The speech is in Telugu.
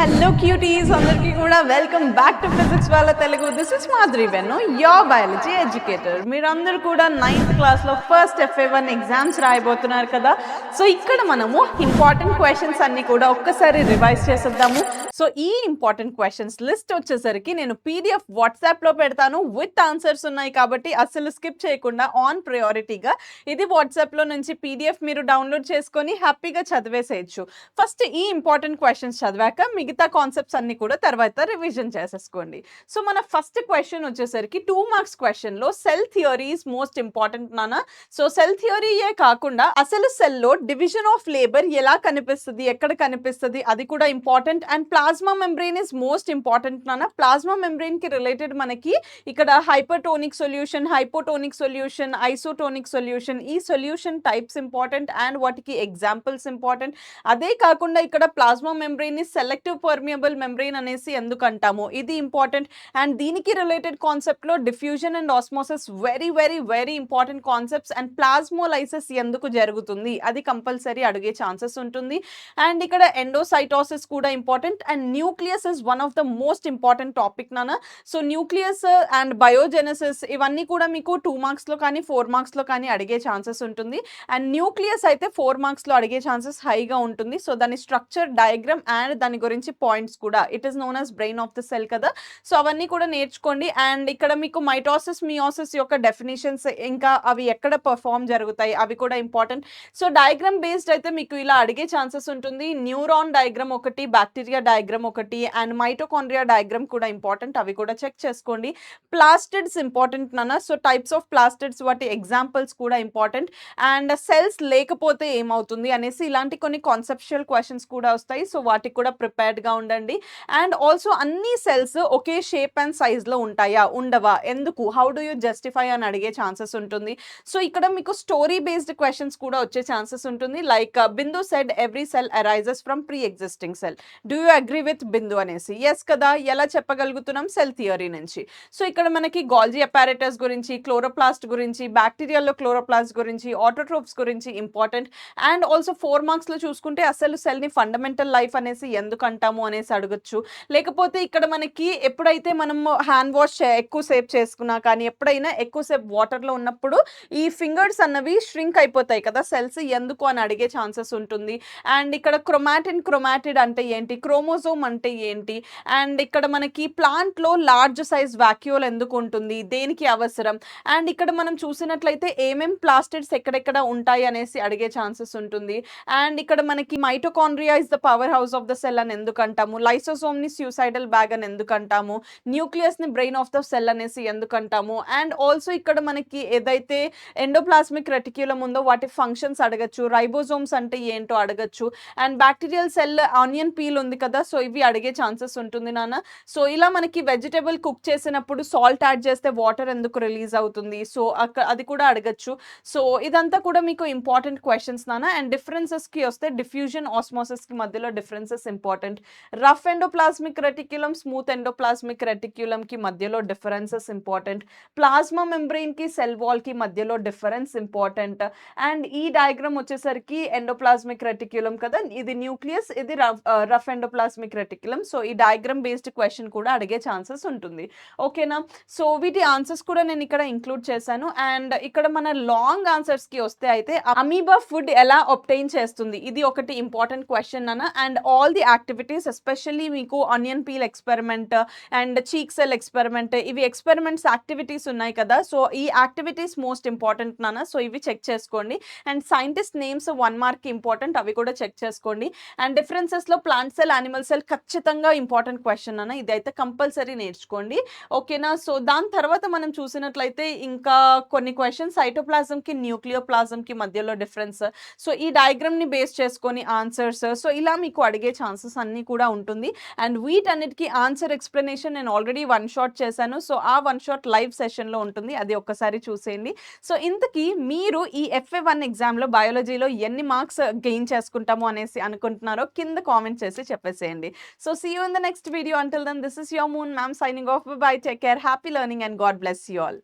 హలో క్యూటీస్ అందరికీ కూడా వెల్కమ్ బ్యాక్ టు ఫిజిక్స్ వాళ్ళ తెలుగు. దిస్ ఇస్ మాధురి వెన్ను, యోర్ బయాలజీ ఎడ్యుకేటర్. మీరందరూ కూడా 9th క్లాస్లో ఫస్ట్ FA1 ఎగ్జామ్స్ రాయబోతున్నారు కదా. సో ఇక్కడ మనము ఇంపార్టెంట్ క్వశ్చన్స్ అన్ని కూడా ఒక్కసారి రివైజ్ చేసేద్దాము. సో ఈ ఇంపార్టెంట్ క్వశ్చన్స్ లిస్ట్ వచ్చేసరికి నేను PDF వాట్సాప్లో పెడతాను, విత్ ఆన్సర్స్ ఉన్నాయి కాబట్టి అసలు స్కిప్ చేయకుండా ఆన్ ప్రయారిటీగా ఇది వాట్సాప్లో నుంచి PDF మీరు డౌన్లోడ్ చేసుకొని హ్యాపీగా చదివేసేయచ్చు. ఫస్ట్ ఈ ఇంపార్టెంట్ క్వశ్చన్స్ చదివాక మిగతా కాన్సెప్ట్స్ అన్ని కూడా తర్వాత రివిజన్ చేసేసుకోండి. సో మన ఫస్ట్ క్వశ్చన్ వచ్చేసరికి 2 మార్క్స్ క్వశ్చన్ లో cell theory is most important నానా. సో సెల్ థియరీయే కాకుండా అసలు సెల్ లో డివిజన్ ఆఫ్ లేబర్ ఎలా కనిపిస్తుంది, ఎక్కడ కనిపిస్తుంది అది కూడా important. And plasma membrane is most important నానా. ప్లాస్మా మెంబ్రెయిన్ కి రిలేటెడ్ మనకి ఇక్కడ hypertonic solution, hypotonic solution, isotonic solution, ఈ సొల్యూషన్ టైప్స్ ఇంపార్టెంట్ అండ్ వాటికి ఎగ్జాంపుల్స్ ఇంపార్టెంట్. అదే కాకుండా ఇక్కడ ప్లాస్మా మెంబ్రెయిన్ ని సెలెక్టివ్ పర్మియబుల్ మెంబ్రెయిన్ అనేసి ఎందుకు అంటాము, ఇది ఇంపార్టెంట్. అండ్ దీనికి రిలేటెడ్ కాన్సెప్ట్ లో diffusion and osmosis very very very important concepts. And plasmolysis ఎందుకు జరుగుతుంది అది కంపల్సరీ అడిగే ఛాన్సెస్ ఉంటుంది. అండ్ ఇక్కడ ఎండోసైటోసిస్ కూడా important. And nucleus is one of the most important topic నానా. సో న్యూక్లియస్ అండ్ బయోజెనసిస్ ఇవన్నీ కూడా మీకు 2 మార్క్స్ లో కానీ 4 మార్క్స్ లో కానీ అడిగే ఛాన్సెస్ ఉంటుంది. అండ్ న్యూక్లియస్ అయితే 4 మార్క్స్ లో అడిగే ఛాన్సెస్ హైగా ఉంటుంది. సో దాని స్ట్రక్చర్, డయాగ్రామ్ అండ్ దాని గురించి పాయింట్స్ కూడా, it is known as brain of the cell కదా. సో అవన్నీ కూడా నేర్చుకోండి. అండ్ ఇక్కడ మీకు మైటోసిస్, మియోసిస్ యొక్క డెఫినేషన్స్, ఇంకా అవి ఎక్కడ పర్ఫామ్ జరుగుతాయి అవి కూడా ఇంపార్టెంట్. సో డయాగ్రామ్ బేస్డ్ అయితే మీకు ఇలా అడిగే ఛాన్సెస్ ఉంటుంది. న్యూరాన్ డయాగ్రామ్ ఒకటి, బ్యాక్టీరియా డయాగ్రామ్ ఒకటి, అండ్ మైటోకాండ్రియా డయాగ్రామ్ కూడా ఇంపార్టెంట్, అవి కూడా చెక్ చేసుకోండి. ప్లాస్టిడ్స్ ఇంపార్టెంట్ నాన్న. సో టైప్స్ ఆఫ్ ప్లాస్టిడ్స్, వాటి ఎగ్జాంపుల్స్ కూడా ఇంపార్టెంట్. అండ్ సెల్స్ లేకపోతే ఏమవుతుంది అనేసి ఇలాంటి కొన్ని కాన్సెప్చువల్ క్వశ్చన్స్ కూడా వస్తాయి. సో వాటికి కూడా ప్రిపేర్డ్ గా ఉండండి. అండ్ ఆల్సో అన్ని cells okay shape and size లో ఉంటాయా, ఉండవా, ఎందుకు, హౌ డు యూ జస్టిఫై అని అడిగే ఛాన్సెస్ ఉంటుంది. సో ఇక్కడ మీకు స్టోరీ బేస్డ్ క్వశ్చన్స్ కూడా వచ్చే ఛాన్సెస్ ఉంటుంది. Like Bindu said every cell arises from pre existing cell, do you agree with Bindu అనేసి. ఎస్ కదా, ఎలా చెప్పగలుగుతున్నాం, సెల్ థియరీ నుంచి. సో ఇక్కడ మనకి గాల్జీ అపారటస్ గురించి, క్లోరోప్లాస్ట్ గురించి, బ్యాక్టీరియాలో క్లోరోప్లాస్ట్ గురించి, ఆటోట్రోప్స్ గురించి ఇంపార్టెంట్. అండ్ ఆల్సో 4 మార్క్స్ లో చూసుకుంటే అసలు సెల్ ని ఫండమెంటల్ లైఫ్ అనేసి ఎందుకు అంటాము అనేసి అడగొచ్చు. లేకపోతే ఇక్కడ మనకి ఎప్పుడైతే మనం హ్యాండ్ వాష్ ఎక్కువసేపు చేసుకున్నా కానీ, ఎప్పుడైనా ఎక్కువసేపు వాటర్ లో ఉన్నప్పుడు ఈ ఫింగర్స్ అన్నవి ష్రింక్ అయిపోతాయి కదా సెల్స్, ఎందుకు అని అడిగే ఛాన్సెస్ ఉంటుంది. అండ్ ఇక్కడ క్రోమాటిన్, క్రోమాటిడ్ అంటే ఏంటి, క్రోమోజోమ్ అంటే ఏంటి, అండ్ ఇక్కడ మనకి ప్లాంట్ లో లార్జ్ సైజ్ వాక్యూల్ ఎందుకు ఉంటుంది, దేనికి అవసరం. అండ్ ఇక్కడ మనం చూసినట్లయితే ఏమేం ప్లాస్టిడ్స్ ఎక్కడెక్కడ ఉంటాయి అనేసి అడిగే ఛాన్సెస్ ఉంటుంది. అండ్ ఇక్కడ మనకి mitochondria is the power house of the cell అని ఎందుకు అంటాము, లైసోసోమ్ ని సూసైడల్ బ్యాగ్ అని ఎందుకు అంటాము, న్యూక్లియస్ ని బ్రెయిన్ ఆఫ్ ద సెల్ అనేసి ఎందుకు అంటాము. అండ్ ఆల్సో ఇక్కడ మనకి ఏదైతే ఎండోప్లాస్మిక్ రెటిక్యులం ఉందో వాటి ఫంక్షన్స్ అడగచ్చు, రైబోజోమ్స్ అంటే ఏంటో అడగచ్చు. And bacterial cell onion peel ఉంది కదా, సో ఇవి అడిగే ఛాన్సెస్ ఉంటుంది నాన్న. సో ఇలా మనకి వెజిటేబుల్ కుక్ చేసినప్పుడు సాల్ట్ యాడ్ చేస్తే వాటర్ ఎందుకు రిలీజ్ అవుతుంది, సో అది కూడా అడగచ్చు. సో ఇదంతా కూడా మీకు ఇంపార్టెంట్ క్వశ్చన్స్ నాన్న. అండ్ డిఫరెన్సెస్ కి వస్తే డిఫ్యూజన్, ఆస్మోసిస్ కి మధ్యలో differences important. Rough endoplasmic reticulum, smooth endoplasmic reticulum కి మధ్యలో డిఫరెన్సెస్ ఇంపార్టెంట్. ప్లాస్మా మెంబ్రెయిన్ కి సెల్ వాల్ కి మధ్యలో డిఫరెన్స్ ఇంపార్టెంట్. అండ్ ఈ డయాగ్రామ్ వచ్చేసరికి ఎండోప్లాస్మిక్ రెటిక్యులం కదా, ఇది న్యూక్లియస్, ఇది రఫ్ ఎండోప్లాస్మిక్ రెటిక్యులం. సో ఈ డయాగ్రామ్ బేస్డ్ క్వశ్చన్ కూడా అడిగే ఛాన్సెస్ ఉంటుంది. ఓకేనా. సో వీటి ఆన్సర్స్ కూడా నేను ఇక్కడ ఇంక్లూడ్ చేశాను. అండ్ ఇక్కడ మన లాంగ్ ఆన్సర్స్ కి వస్తే అయితే అమీబా ఫుడ్ ఎలా obtain చేస్తుంది, ఇది ఒకటి ఇంపార్టెంట్ క్వశ్చన్ అన్న. And all the activities, especially మీకు onion peel experiment and cheek cell experiment, ఇవి ఎక్స్పెరిమెంట్స్ యాక్టివిటీస్ ఉన్నాయి కదా. సో ఈ యాక్టివిటీస్ మోస్ట్ ఇంపార్టెంట్ నాన్న. సో ఇవి చెక్ చేసుకోండి. And scientist names 1 mark important, అవి కూడా చెక్ చేసుకోండి. అండ్ డిఫరెన్సెస్ లో ప్లాంట్ సెల్, యానిమల్ సెల్ ఖచ్చితంగా ఇంపార్టెంట్ క్వశ్చన్ అన్న, ఇదైతే కంపల్సరీ నేర్చుకోండి. ఓకేనా. సో దాని తర్వాత మనం చూసినట్లయితే ఇంకా కొన్ని క్వశ్చన్స్, సైటోప్లాజం కి న్యూక్లియోప్లాజం కి మధ్యలో డిఫరెన్స్. సో ఈ డయాగ్రామ్ ని బేస్ చేసుకొని ఆన్సర్స్, సో ఇలా మీకు అడిగే ఛాన్సెస్ అన్ని కూడా ఉంటుంది. అండ్ వీటన్నిటికీ ఆన్సర్ ఎక్స్ప్లెనేషన్ నేను ఆల్రెడీ 1 షాట్ చేశాను. సో ఆ 1 షాట్ లైవ్ సెషన్ లో ఉంటుంది, అది ఒక్కసారి చూసేయండి. సో ఇంతకీ మీరు ఈ FA1 ఎగ్జామ్ లో బయాలజీలో ఎన్ని మార్క్స్ గెయిన్ చేసుకుంటాము అనేసి అనుకుంటున్నారో కింద కామెంట్ చేసి చెప్పేసేయండి. So see you in the next video. Until then this is your Moon ma'am signing off. Bye, take care, happy learning and God bless you all.